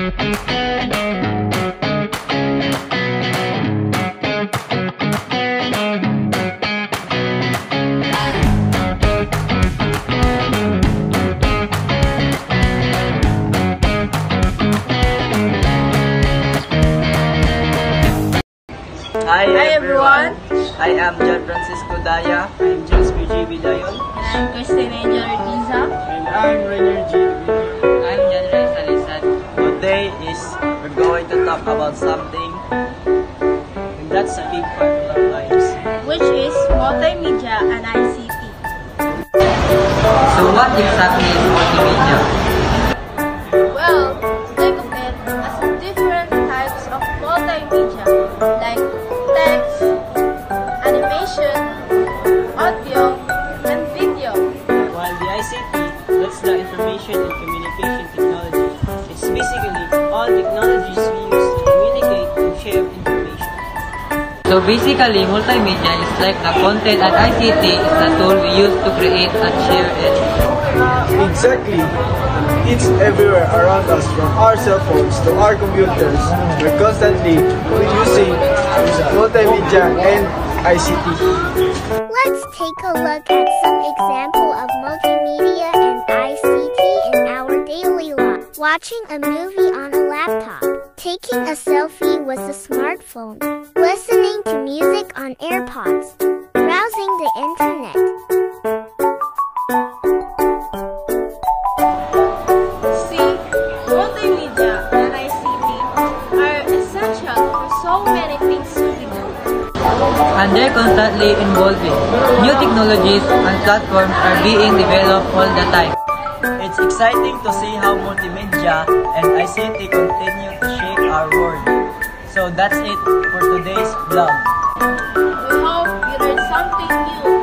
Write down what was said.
Hi everyone! I am John Francisco Daya. I'm Jasper J. Bidayon. And I'm Christine Angel Ortiza. And I'm Rainier G. I'm John Ray Salisan. Today we're going to talk about something And that's a big part of our lives. Which is multimedia and ICT. So what exactly is multimedia? Well, think of it as different types of multimedia like text, animation, audio, and video. While the ICT, that's the information and communication technology. It's basically all technologies we use to communicate and share information. So basically, multimedia is like the content and ICT is the tool we use to create and share it. Exactly. It's everywhere around us, from our cell phones to our computers. We're constantly using multimedia and ICT. Let's take a look at some example of multimedia and ICT in our daily life. Watching a movie on a laptop, taking a selfie with a smartphone, listening to music on AirPods, browsing the internet. See, multimedia and ICT are essential for so many things we do. And they're constantly evolving. New technologies and platforms are being developed all the time. It's exciting to see how multimedia and ICT continue to shape our world. So that's it for today's vlog. We hope you learned something new